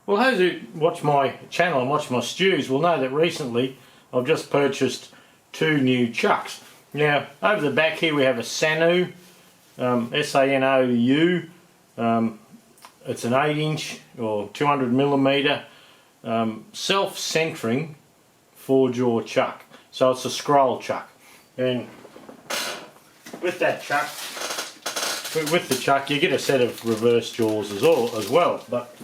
Well, those who watch my channel and watch my stews will know that recently I've just purchased 2 new chucks. Now, over the back here we have a Sanou, S-A-N-O-U. It's an 8-inch or 200mm self-centering 4-jaw chuck. So it's a scroll chuck. And with that chuck, with the chuck, you get a set of reverse jaws as well. But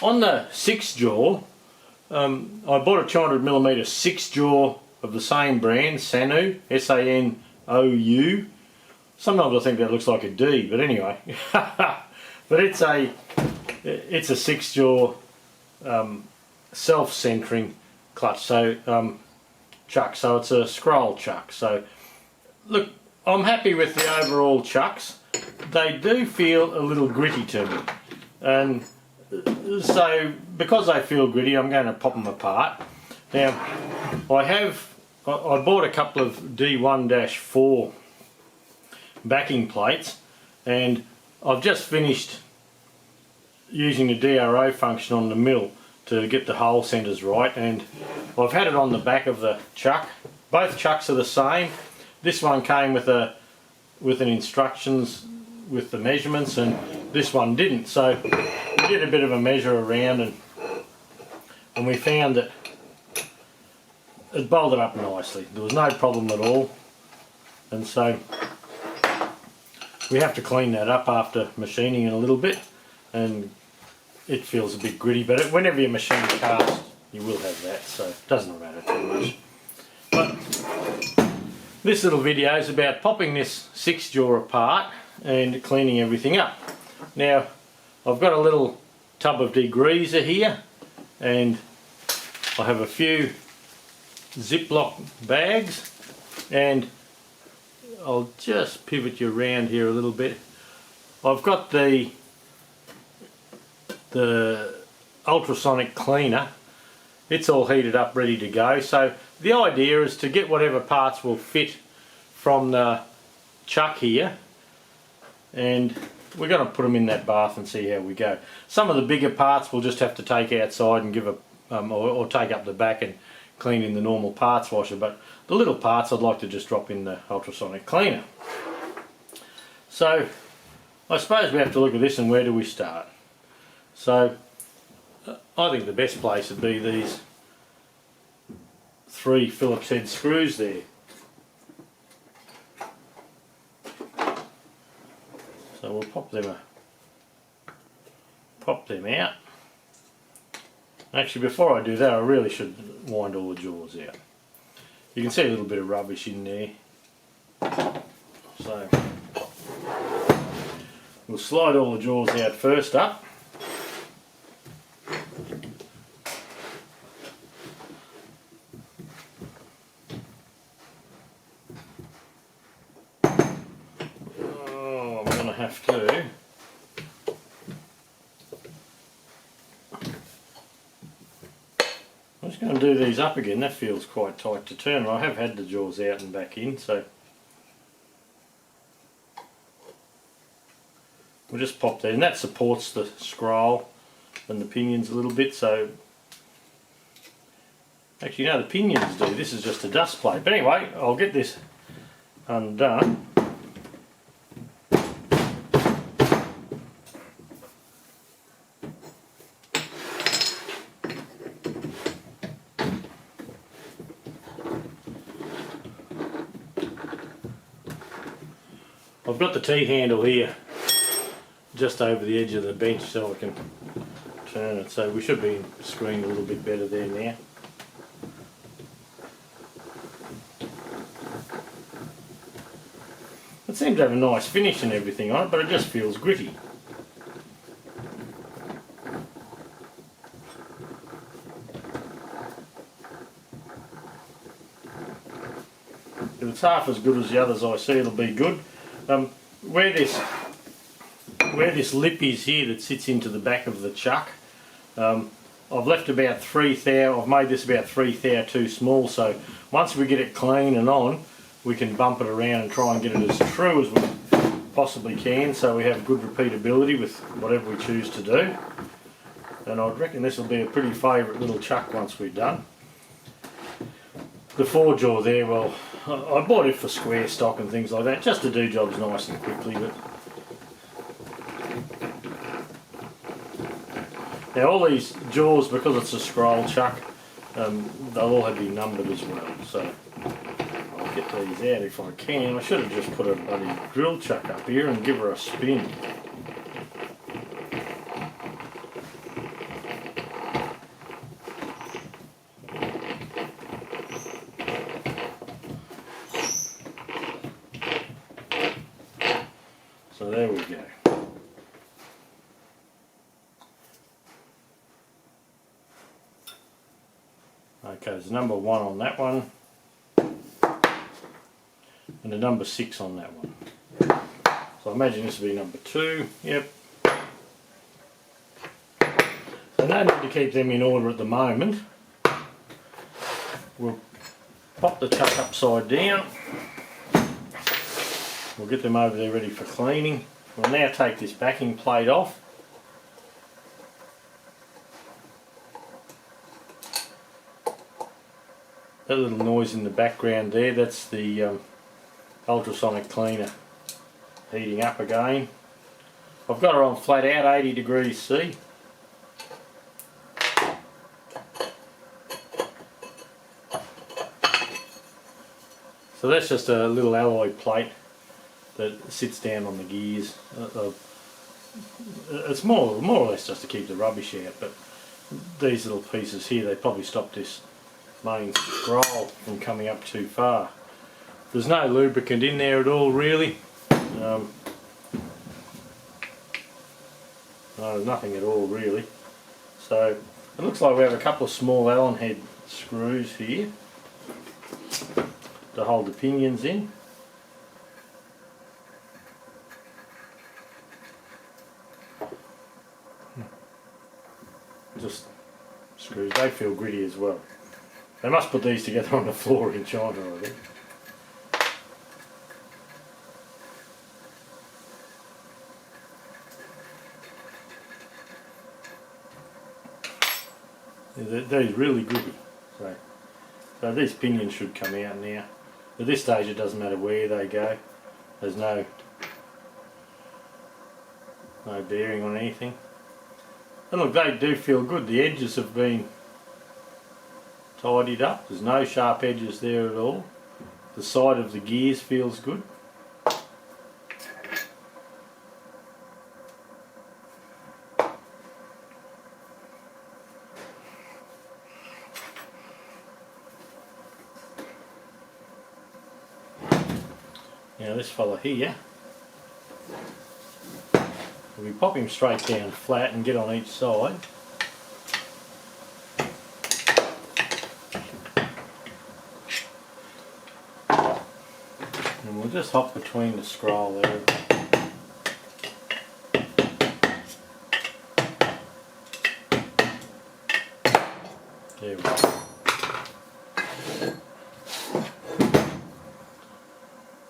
on the 6-jaw, I bought a 200mm 6-jaw of the same brand, Sanou, S-A-N-O-U. Sometimes I think that looks like a D, but anyway. But it's a 6-jaw self-centering clutch, so chuck. So it's a scroll chuck. So look, I'm happy with the overall chucks. They do feel a little gritty to me, and so because they feel gritty, I'm going to pop them apart. Now, I bought a couple of D1-4 backing plates, and I've just finished using the DRO function on the mill to get the hole centers right, and I've had it on the back of the chuck. Both chucks are the same. This one came with an instructions with the measurements, and this one didn't. So we did a bit of a measure around, and we found that it bolted up nicely. There was no problem at all, and so we have to clean that up after machining it a little bit, and it feels a bit gritty, but whenever you machine cast you will have that, so it doesn't matter too much. But this little video is about popping this 6-jaw apart and cleaning everything up. Now, I've got a little tub of degreaser here, and I have a few Ziploc bags, and I'll just pivot you around here a little bit. I've got the ultrasonic cleaner. It's all heated up, ready to go. So the idea is to get whatever parts will fit from the chuck here, and we're going to put them in that bath and see how we go. Some of the bigger parts we'll just have to take outside and give or take up the back and clean in the normal parts washer, but the little parts I'd like to just drop in the ultrasonic cleaner. So I suppose we have to look at this, and where do we start? So I think the best place would be these 3 Phillips head screws there. So we'll pop them out. Actually, before I do that, I really should wind all the jaws out. You can see a little bit of rubbish in there. So we'll slide all the jaws out first up. Oh, I'm going to have to. I'm just going to do these up again. That feels quite tight to turn. I have had the jaws out and back in, so we'll just pop that, and that supports the scroll and the pinions a little bit. So actually, no, the pinions do. This is just a dust plate. But anyway, I'll get this undone. I've got the T-handle here just over the edge of the bench so I can turn it, so we should be screened a little bit better there now. It seems to have a nice finish and everything on it, but it just feels gritty. If it's half as good as the others I see, it'll be good. Where this lip is here that sits into the back of the chuck, I've left about 3 thou. I've made this about 3 thou too small, so once we get it clean and on, we can bump it around and try and get it as true as we possibly can, so we have good repeatability with whatever we choose to do. and I reckon this will be a pretty favourite little chuck once we're done. The 4-jaw there, well, I bought it for square stock and things like that, just to do jobs nice and quickly. But now all these jaws, because it's a scroll chuck, they'll all have to be numbered as well. So I'll get these out if I can. I should have just put a bloody drill chuck up here and give her a spin. So there we go. Okay, there's number 1 on that one, and a number 6 on that one. So I imagine this will be number 2. Yep. So no need to keep them in order at the moment. We'll pop the chuck upside down. We'll get them over there ready for cleaning. We'll now take this backing plate off. That little noise in the background there, that's the ultrasonic cleaner heating up again. I've got her on flat out, 80 degrees C. So that's just a little alloy plate that sits down on the gears. It's more or less just to keep the rubbish out, but these little pieces here, they probably stop this main scroll from coming up too far. There's no lubricant in there at all, really. No, nothing at all really. So it looks like we have a couple of small Allen head screws here to hold the pinions in. Just screws, they feel gritty as well. They must put these together on the floor in China, I think. They're really gritty. So these pinions should come out now. At this stage it doesn't matter where they go. There's no bearing on anything. And look, they do feel good. The edges have been tidied up. There's no sharp edges there at all. The side of the gears feels good. Now this fella here, we pop him straight down flat and get on each side. And we'll just hop between the scroll there. There we go.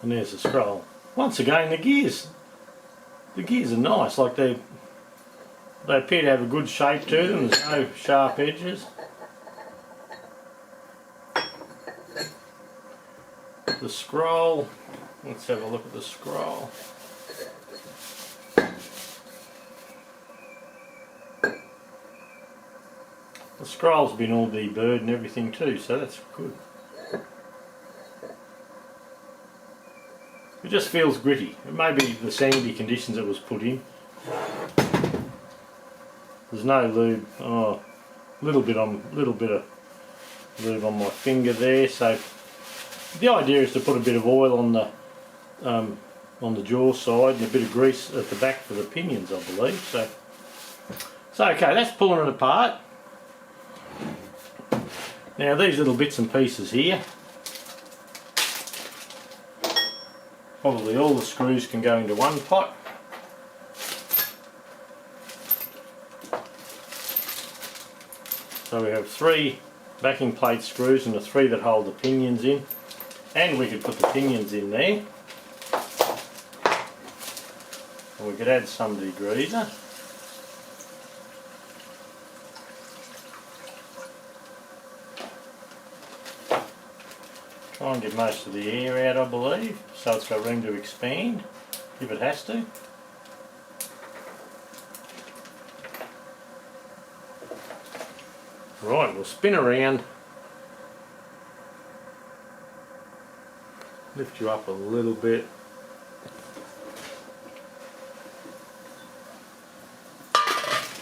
And there's the scroll. Once again, the gears are nice. Like they appear to have a good shape to them. There's no sharp edges. The scroll. Let's have a look at the scroll. The scroll's been all deburred and everything too, so that's good. It just feels gritty. It may be the sandy conditions it was put in. There's no lube. Oh, little bit of lube on my finger there. So the idea is to put a bit of oil on the jaw side and a bit of grease at the back for the pinions, I believe. So okay, that's pulling it apart. Now these little bits and pieces here, probably all the screws can go into one pot. So we have 3 backing plate screws and the 3 that hold the pinions in, and we could put the pinions in there, and we could add some degreaser. Try and get most of the air out, I believe, so it's got room to expand if it has to. Right, we'll spin around, lift you up a little bit.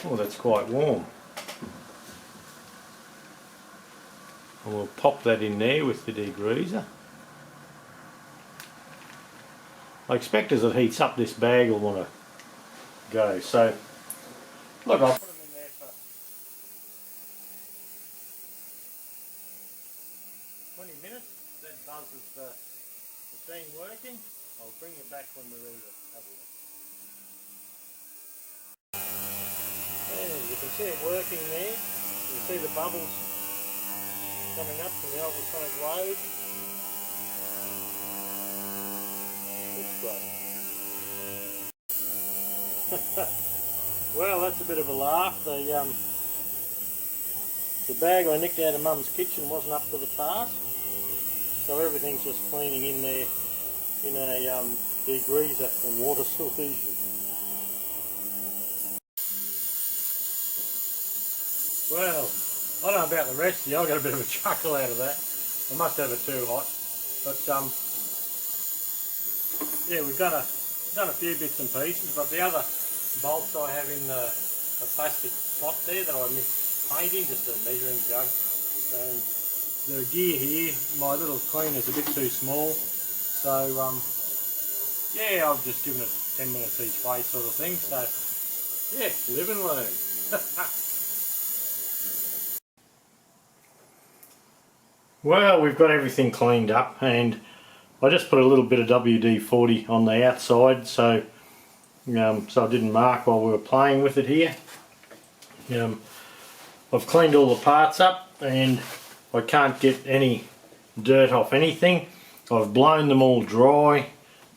Oh, that's quite warm. And we'll pop that in there with the degreaser. I expect as it heats up, this bag will want to go. So, look, I'll put them in there for 20 minutes. That buzzes the machine working. I'll bring it back when we're ready to have a look. And you can see it working there. You can see the bubbles coming up from the ultrasonic load. Looks great. Well, that's a bit of a laugh. The bag I nicked out of Mum's kitchen wasn't up to the task, so everything's just cleaning in there in a degreaser and water solution. Well, I don't know about the rest of you, I got a bit of a chuckle out of that. I must have it too hot. But yeah, we've done a few bits and pieces, but the other bolts I have in a plastic pot there that I mixed paint in, just a measuring jug. And the gear here, my little cleaner's a bit too small, so yeah, I've just given it 10 minutes each way sort of thing, so yeah, live and learn. Well, we've got everything cleaned up, and I just put a little bit of WD-40 on the outside, so so I didn't mark while we were playing with it here. I've cleaned all the parts up, and I can't get any dirt off anything. I've blown them all dry,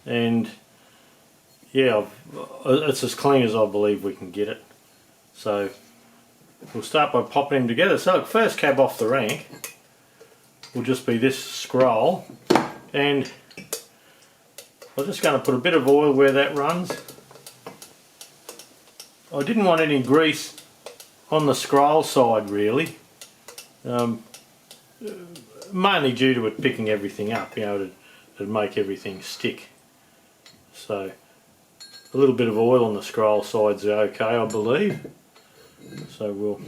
and yeah, it's as clean as I believe we can get it. So we'll start by popping them together. So look, first cab off the rank will just be this scroll, and I'm just going to put a bit of oil where that runs. I didn't want any grease on the scroll side really, mainly due to it picking everything up, you know, it'd make everything stick. So a little bit of oil on the scroll sides are okay, I believe. So we'll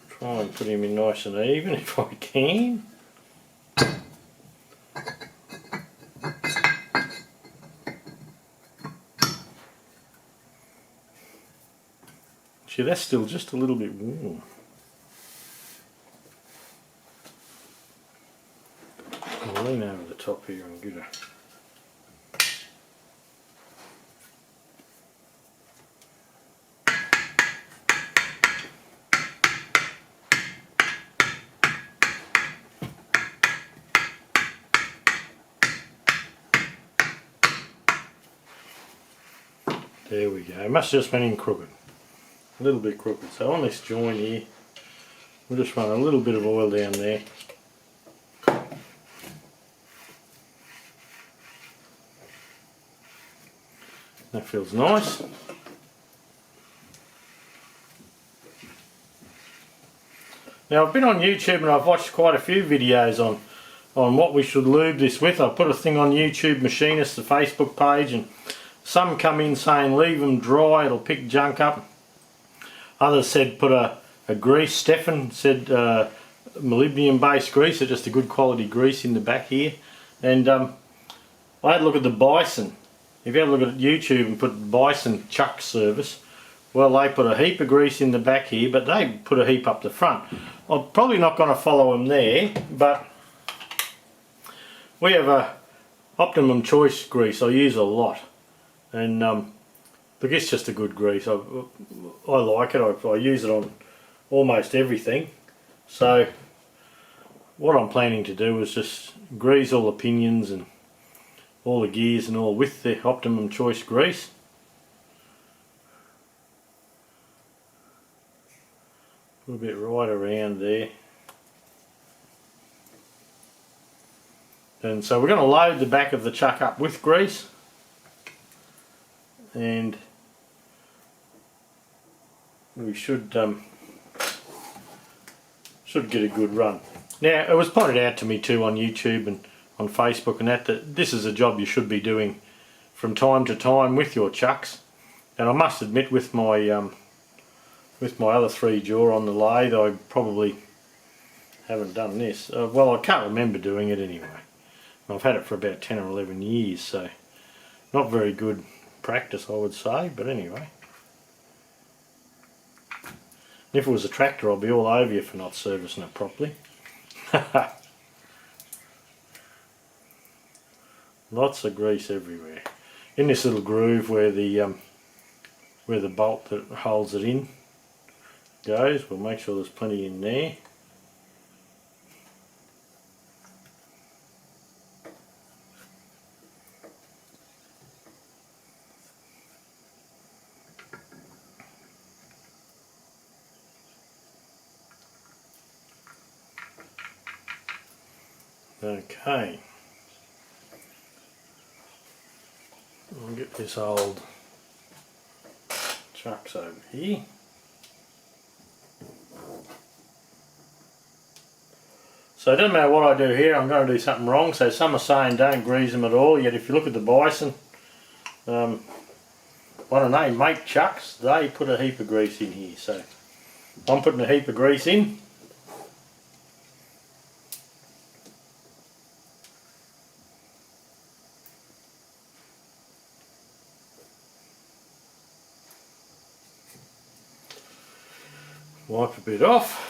try and put him in nice and even if I can. See, that's still just a little bit warm. I'll lean over the top here and get a there we go. It must have just been in crooked. A little bit crooked. So on this joint here, we'll just run a little bit of oil down there. That feels nice. Now I've been on YouTube and I've watched quite a few videos on what we should lube this with. I put a thing on YouTube Machinist, the Facebook page, and some come in saying leave them dry, it'll pick junk up. Others said put a grease. Stefan said molybdenum based grease, so just a good quality grease in the back here. And I had a look at the Bison. If you have a look at YouTube and put Bison chuck service, well, they put a heap of grease in the back here, but they put a heap up the front. I'm probably not going to follow them there, but we have a Optimum Choice grease I use a lot, and look, it's just a good grease. I like it. I use it on almost everything. So what I'm planning to do is just grease all the pinions and all the gears and all with the Optimum Choice grease. A little bit right around there. And so we're going to load the back of the chuck up with grease, and we should get a good run. Now, it was pointed out to me too on YouTube and on Facebook and that this is a job you should be doing from time to time with your chucks. And I must admit, with my other 3 jaw on the lathe, I probably haven't done this. Well, I can't remember doing it anyway. I've had it for about 10 or 11 years, so not very good practice, I would say, but anyway. If it was a tractor, I'd be all over you for not servicing it properly. Lots of grease everywhere. In this little groove where the bolt that holds it in goes, we'll make sure there's plenty in there. Okay, I'll get this old chucks over here. So it doesn't matter what I do here, I'm going to do something wrong. So some are saying don't grease them at all, yet if you look at the bison, I don't know, make chucks, they put a heap of grease in here. So I'm putting a heap of grease in. Wipe a bit off.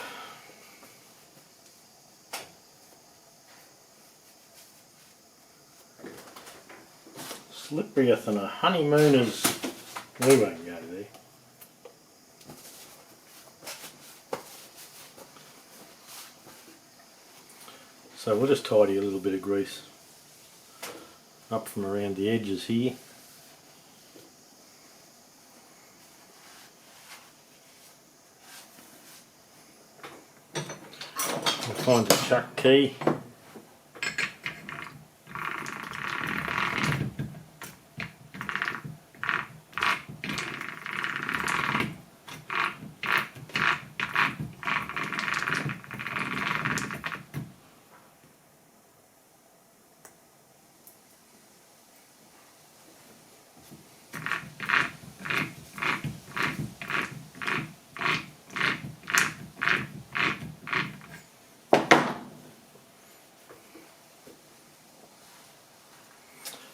Slipperier than a honeymooner's. We won't go there. So we'll just tidy a little bit of grease up from around the edges here. Find the chuck key.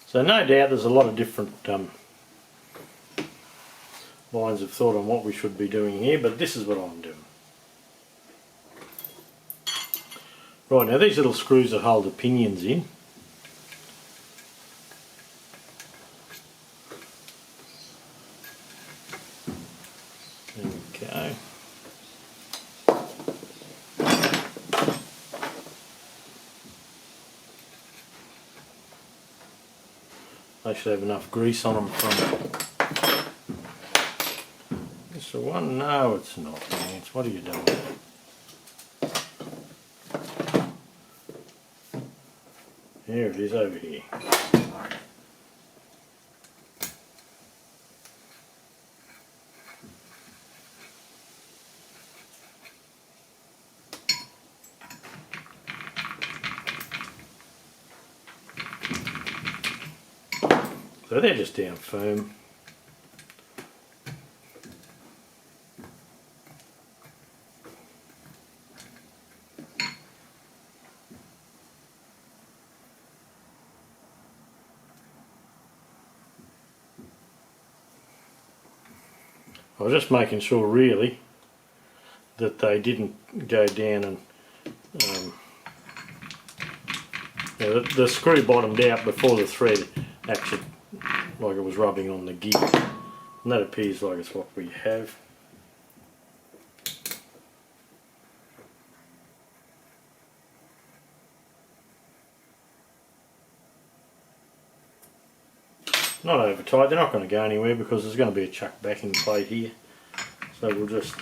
So no doubt there's a lot of different lines of thought on what we should be doing here, but this is what I'm doing. Right, now these little screws that hold the pinions in, there we go. They should have enough grease on them from... Is the one? No, it's not, Lance. What are you doing? Here it is over here. So they're just down firm. I was just making sure really that they didn't go down and the screw bottomed out before the thread actually, like it was rubbing on the gear, and that appears like it's what we have. Not over tight, they're not going to go anywhere because there's going to be a chuck backing plate here, so we'll just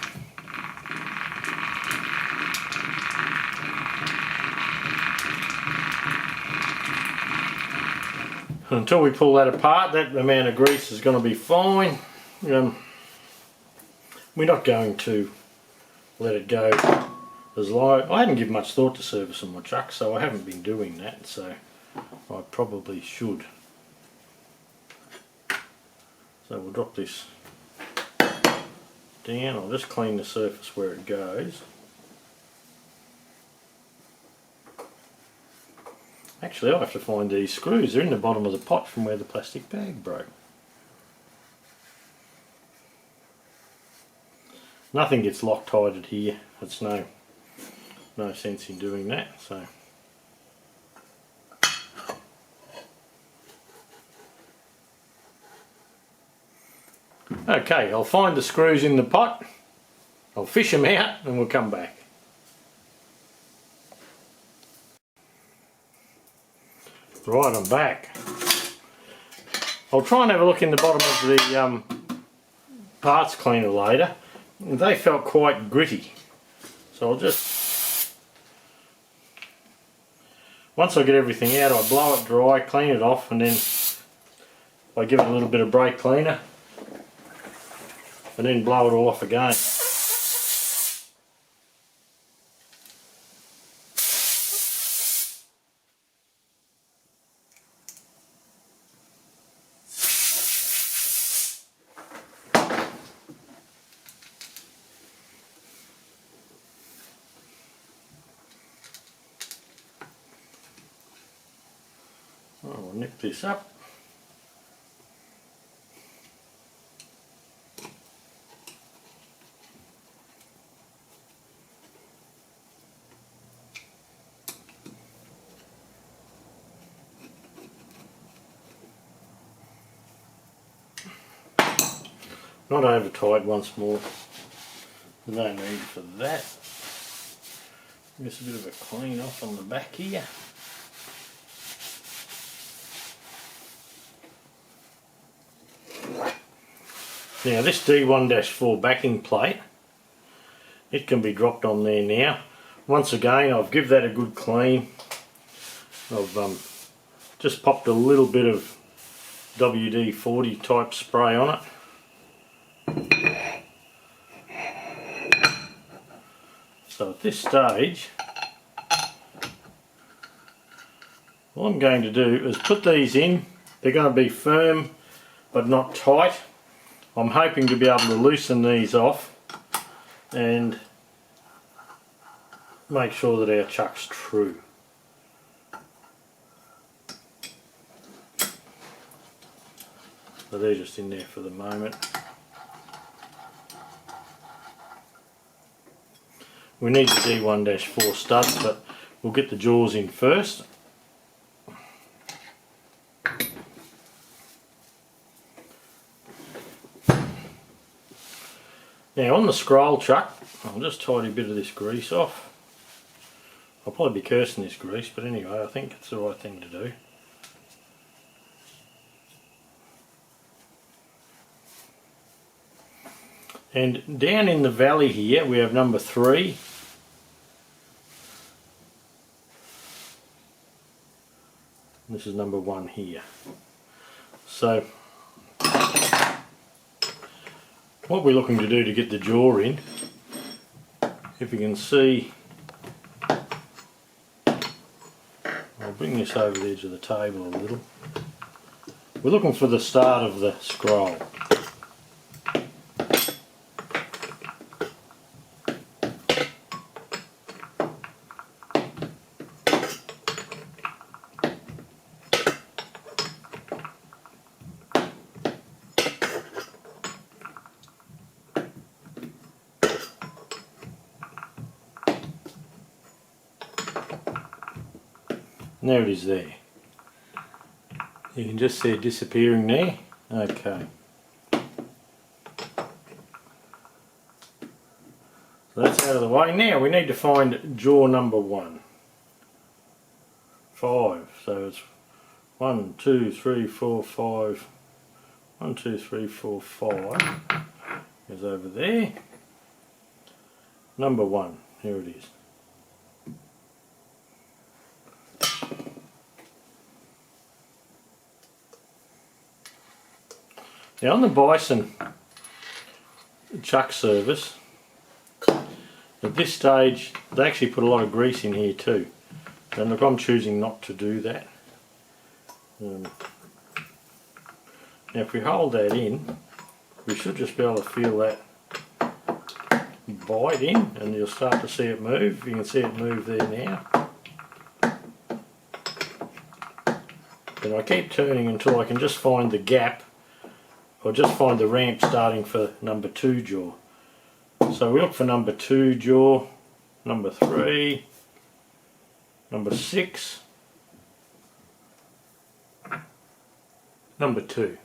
Until we pull that apart, that amount of grease is going to be fine. We're not going to let it go as low. I hadn't given much thought to servicing my truck, so I haven't been doing that, so I probably should. So we'll drop this down. I'll just clean the surface where it goes. Actually, I have to find these screws. They're in the bottom of the pot from where the plastic bag broke. Nothing gets Loctited here. It's no sense in doing that. So okay, I'll find the screws in the pot. I'll fish them out and we'll come back. Right, I'm back. I'll try and have a look in the bottom of the parts cleaner later. They felt quite gritty, so I'll just, once I get everything out, I blow it dry, clean it off, and then I give it a little bit of brake cleaner and then blow it all off again. I'll nip this up. Not over tight once more. No need for that. Just a bit of a clean off on the back here. Now this D1-4 backing plate, it can be dropped on there now. Once again, I've given that a good clean. I've just popped a little bit of WD-40 type spray on it. So at this stage, all I'm going to do is put these in. They're going to be firm but not tight. I'm hoping to be able to loosen these off and make sure that our chuck's true. So they're just in there for the moment. We need the D1-4 studs, but we'll get the jaws in first. Now on the scroll chuck, I'll just tidy a bit of this grease off. I'll probably be cursing this grease, but anyway, I think it's the right thing to do. And down in the valley here we have number 3. This is number 1 here. So what we're looking to do to get the jaw in, if you can see, I'll bring this over the edge of the table a little. We're looking for the start of the scroll. And there it is there. You can just see it disappearing there. Okay. So that's out of the way. Now we need to find jaw number 1. 5. So it's 1, 2, 3, 4, 5. 1, 2, 3, 4, 5. Goes over there. Number 1. Here it is. Now on the Bison chuck service, at this stage they actually put a lot of grease in here too. And look, I'm choosing not to do that. Now if we hold that in, we should just be able to feel that bite in, and you'll start to see it move. You can see it move there now. But I keep turning until I can just find the gap, or just find the ramp starting for number 2 jaw. So we look for number 2 jaw, number 3, number 6, number 2.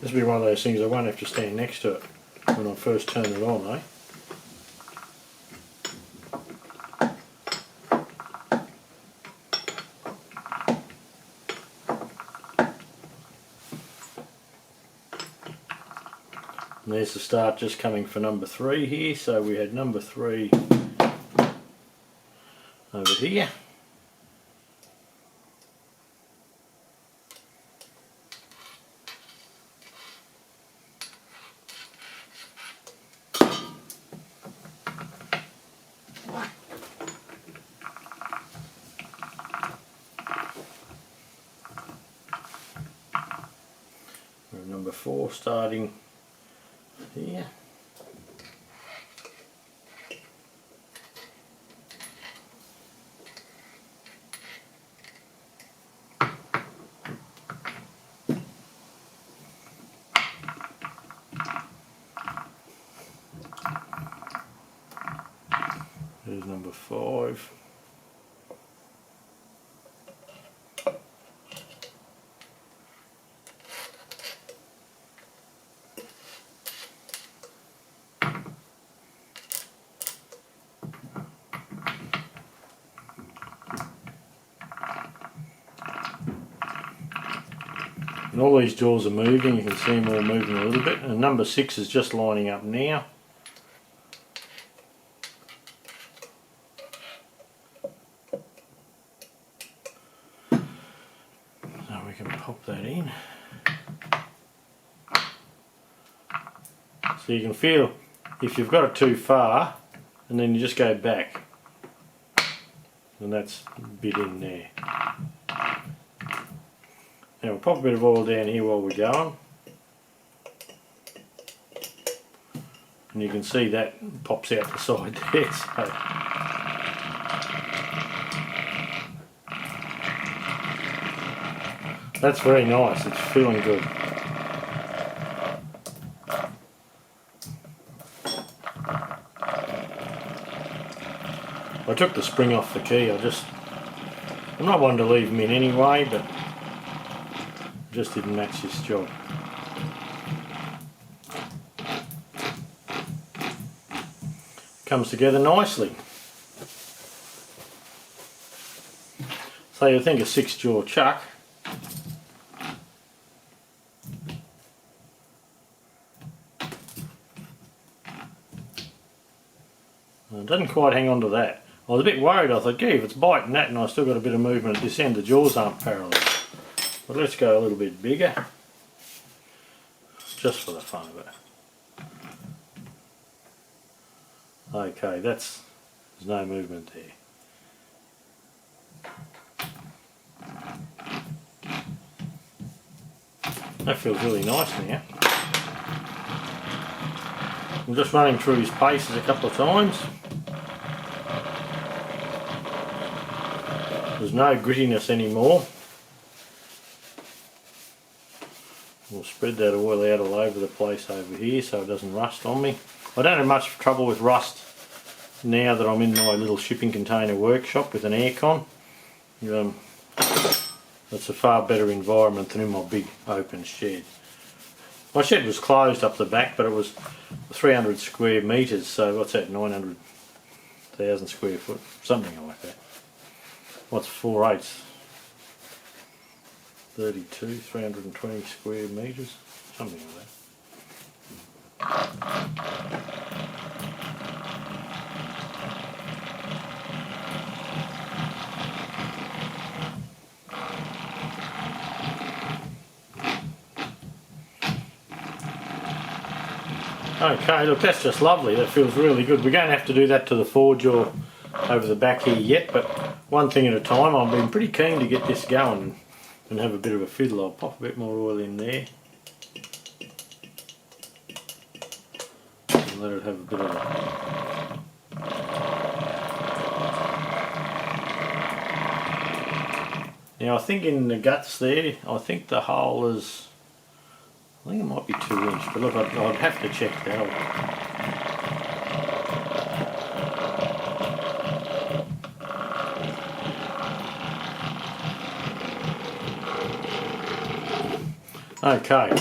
This will be one of those things I won't have to stand next to it when I first turn it on, eh? And there's the start just coming for number 3 here, so we had number 3 over here. Number 4 starting here. There's number 5. And all these jaws are moving, you can see them all moving a little bit, and number 6 is just lining up now. So we can pop that in. So you can feel if you've got it too far, and then you just go back, and that's a bit in there. Now we'll pop a bit of oil down here while we're going, and you can see that pops out the side there. So that's very nice, it's feeling good. I took the spring off the key. I'm not one to leave them in anyway, but just didn't match this job. Comes together nicely. So you think a 6-jaw chuck. It doesn't quite hang on to that. I was a bit worried. I thought, gee, if it's biting that and I still got a bit of movement at this end, the jaws aren't parallel. But let's go a little bit bigger, just for the fun of it. Okay, there's no movement there. That feels really nice now. I'm just running through his paces a couple of times. There's no grittiness anymore. We'll spread that oil out all over the place over here so it doesn't rust on me. I don't have much trouble with rust now that I'm in my little shipping container workshop with an aircon. It's a far better environment than in my big open shed. My shed was closed up the back, but it was 300 square metres, so what's that, 900,000 square foot, something like that. What's 4/8? 32, 320 square metres, something like that. Okay, look, that's just lovely. That feels really good. We don't have to do that to the forge or over the back here yet, but one thing at a time. I've been pretty keen to get this going and have a bit of a fiddle. I'll pop a bit more oil in there and let it have a bit of a... Now I think in the guts there, I think the hole is... I think it might be 2 inch, but look, I'd have to check that out. Okay.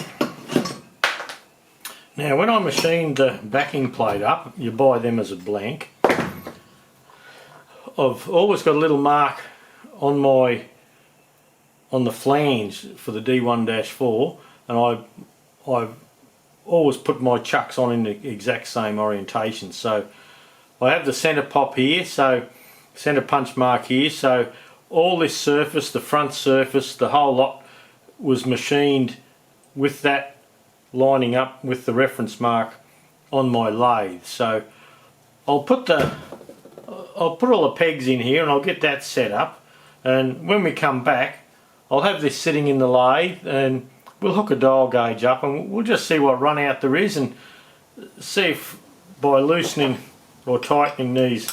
Now when I machined the backing plate up, you buy them as a blank. I've always got a little mark on the flange for the D1-4, and I've always put my chucks on in the exact same orientation. So I have the centre pop here, so centre punch mark here, so all this surface, the front surface, the whole lot was machined with that lining up with the reference mark on my lathe. So I'll put all the pegs in here and I'll get that set up, and when we come back I'll have this sitting in the lathe and we'll hook a dial gauge up and we'll just see what run out there is, and see if by loosening or tightening these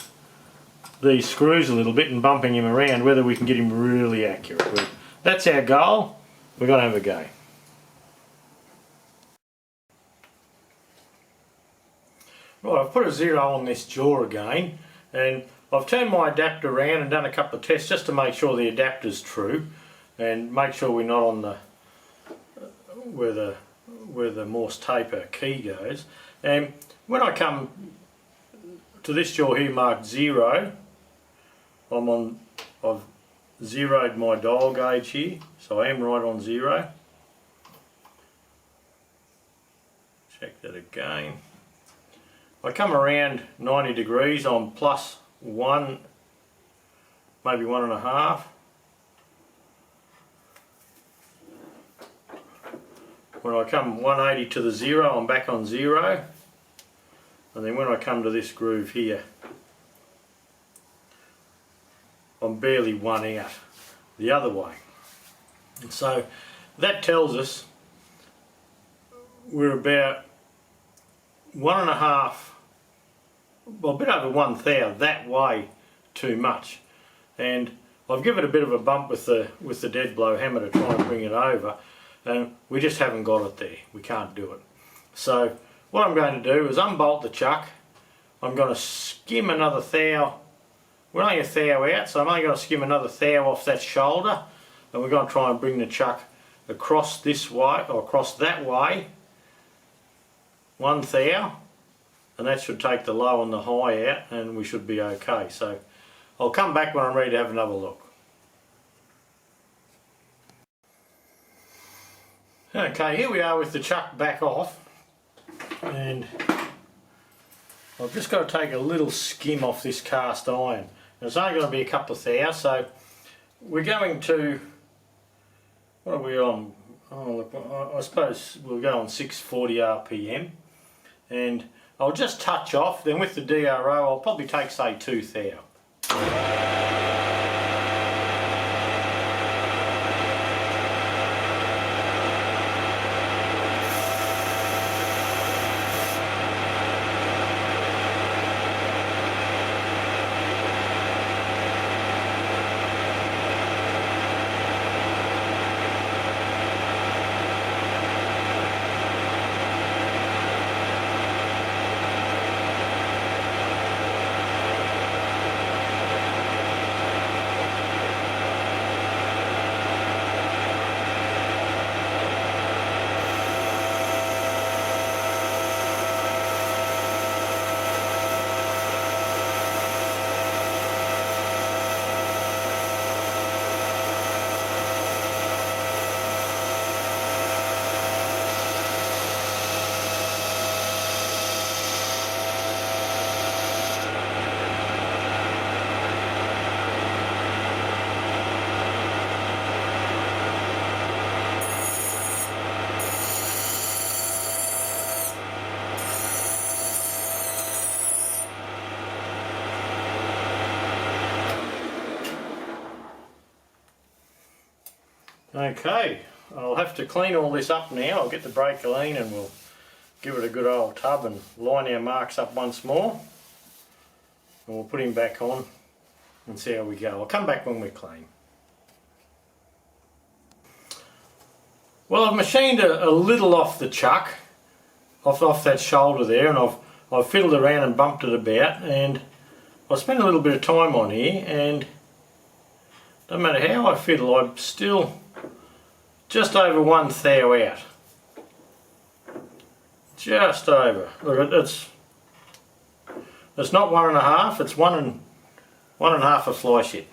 screws a little bit and bumping him around, whether we can get him really accurate. Well, that's our goal. We're going to have a go. Right, I've put a 0 on this jaw again, and I've turned my adapter around and done a couple of tests just to make sure the adapter's true and make sure we're not on the where the Morse taper key goes. And when I come to this jaw here marked 0, I've zeroed my dial gauge here, so I am right on 0. Check that again. I come around 90 degrees, I'm +1, maybe 1.5. When I come 180 to the 0, I'm back on 0. And then when I come to this groove here, I'm barely 1 out the other way. And so that tells us we're about 1.5, well, a bit over 1/1000 that way too much. And I've given it a bit of a bump with the dead blow hammer to try and bring it over, and we just haven't got it there. We can't do it. So what I'm going to do is unbolt the chuck. I'm going to skim another thou. We're only a thou out, so I'm only going to skim another thou off that shoulder, and we're going to try and bring the chuck across this way, or across that way, 1 thou, and that should take the low and the high out, and we should be okay. So I'll come back when I'm ready to have another look. Okay, here we are with the chuck back off, and I've just got to take a little skim off this cast iron. And it's only going to be a couple of thou, so we're going to, what are we on? Oh, I suppose we'll go on 640 RPM, and I'll just touch off, then with the DRO I'll probably take, say, 2 thou. Okay, I'll have to clean all this up now. I'll get the brake clean and we'll give it a good old tub and line our marks up once more. And we'll put him back on and see how we go. I'll come back when we're clean. Well, I've machined a little off the chuck, off that shoulder there, and I've fiddled around and bumped it about, and I spent a little bit of time on here, and no matter how I fiddle, I'm still just over 1 thou out. Just over. Look, it's not 1.5, it's 1.5 a fly shit.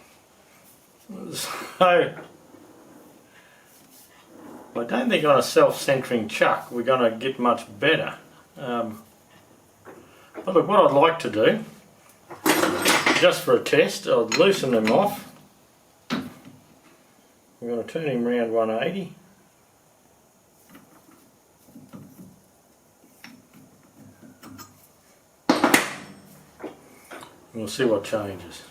So I don't think on a self-centering chuck we're going to get much better. But look, what I'd like to do, just for a test, I'll loosen them off. I'm going to turn him round 180. We'll see what changes.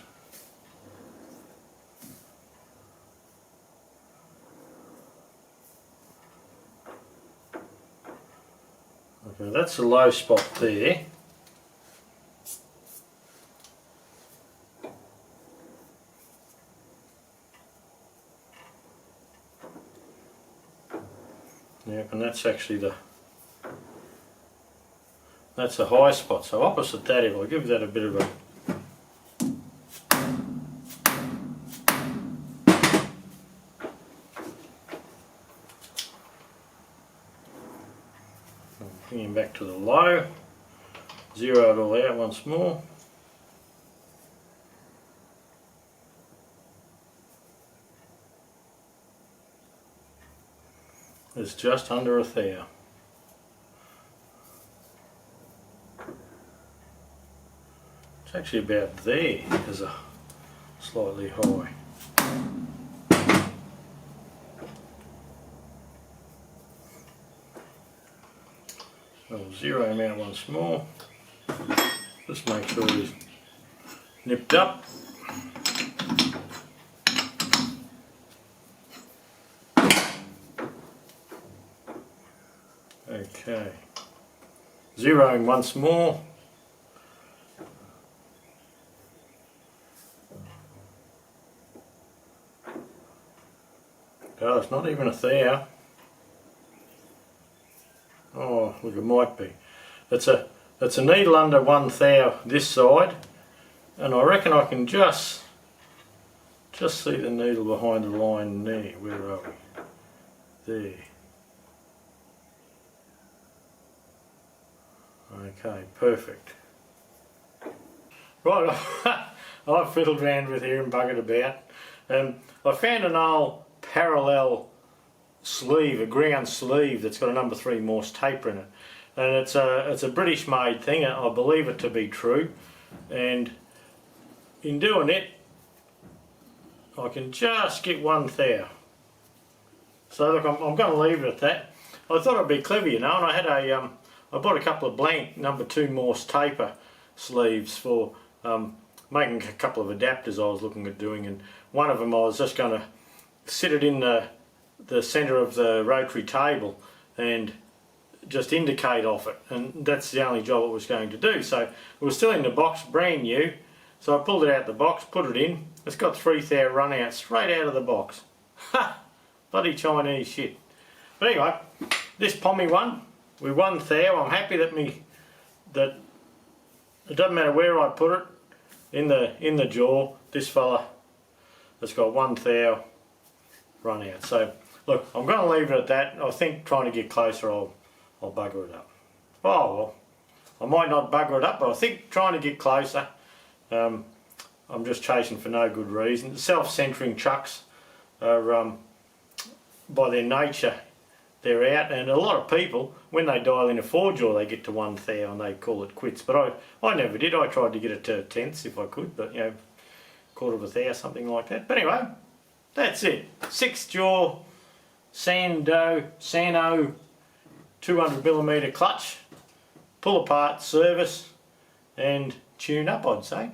Okay, that's the low spot there. Yep, and that's actually that's the high spot. So opposite that, if I give that a bit of a bring him back to the low, zero it all out once more. It's just under 1 thou. It's actually about there as a slightly high. I'll zero him out once more. Just make sure he's nipped up. Okay. Zero him once more. Oh, it's not even 1 thou. Oh, look, it might be. It's a needle under 1 thou this side, and I reckon I can just see the needle behind the line there. Where are we? There. Okay, perfect. Right, I've fiddled around with here and buggered about. I found an old parallel sleeve, a ground sleeve that's got a number 3 Morse taper in it, and it's a British made thing. I believe it to be true, and in doing it I can just get 1 thou. So look, I'm going to leave it at that. I thought it'd be clever, you know, and I had I bought a couple of blank number 2 Morse taper sleeves for making a couple of adapters I was looking at doing, and one of them I was just going to sit it in the centre of the rotary table and just indicate off it, and that's the only job it was going to do. So it was still in the box, brand new, so I pulled it out the box, put it in. It's got 3 thou run out straight out of the box. Ha! Bloody Chinese shit. But anyway, this pommy one with 1 thou, I'm happy that it doesn't matter where I put it in the jaw, this fella has got 1 thou run out. So look, I'm going to leave it at that. I think trying to get closer I'll bugger it up. Oh well, I might not bugger it up, but I think trying to get closer, I'm just chasing for no good reason. Self-centering chucks are, by their nature, they're out, and a lot of people, when they dial in a 4-jaw, they get to 1 thou and they call it quits. But I never did. I tried to get it to 1/10 if I could, but you know, 1/4 of a thou, something like that. But anyway, that's it. 6-jaw Sanou 200mm clutch. Pull apart, service, and tune up, I'd say.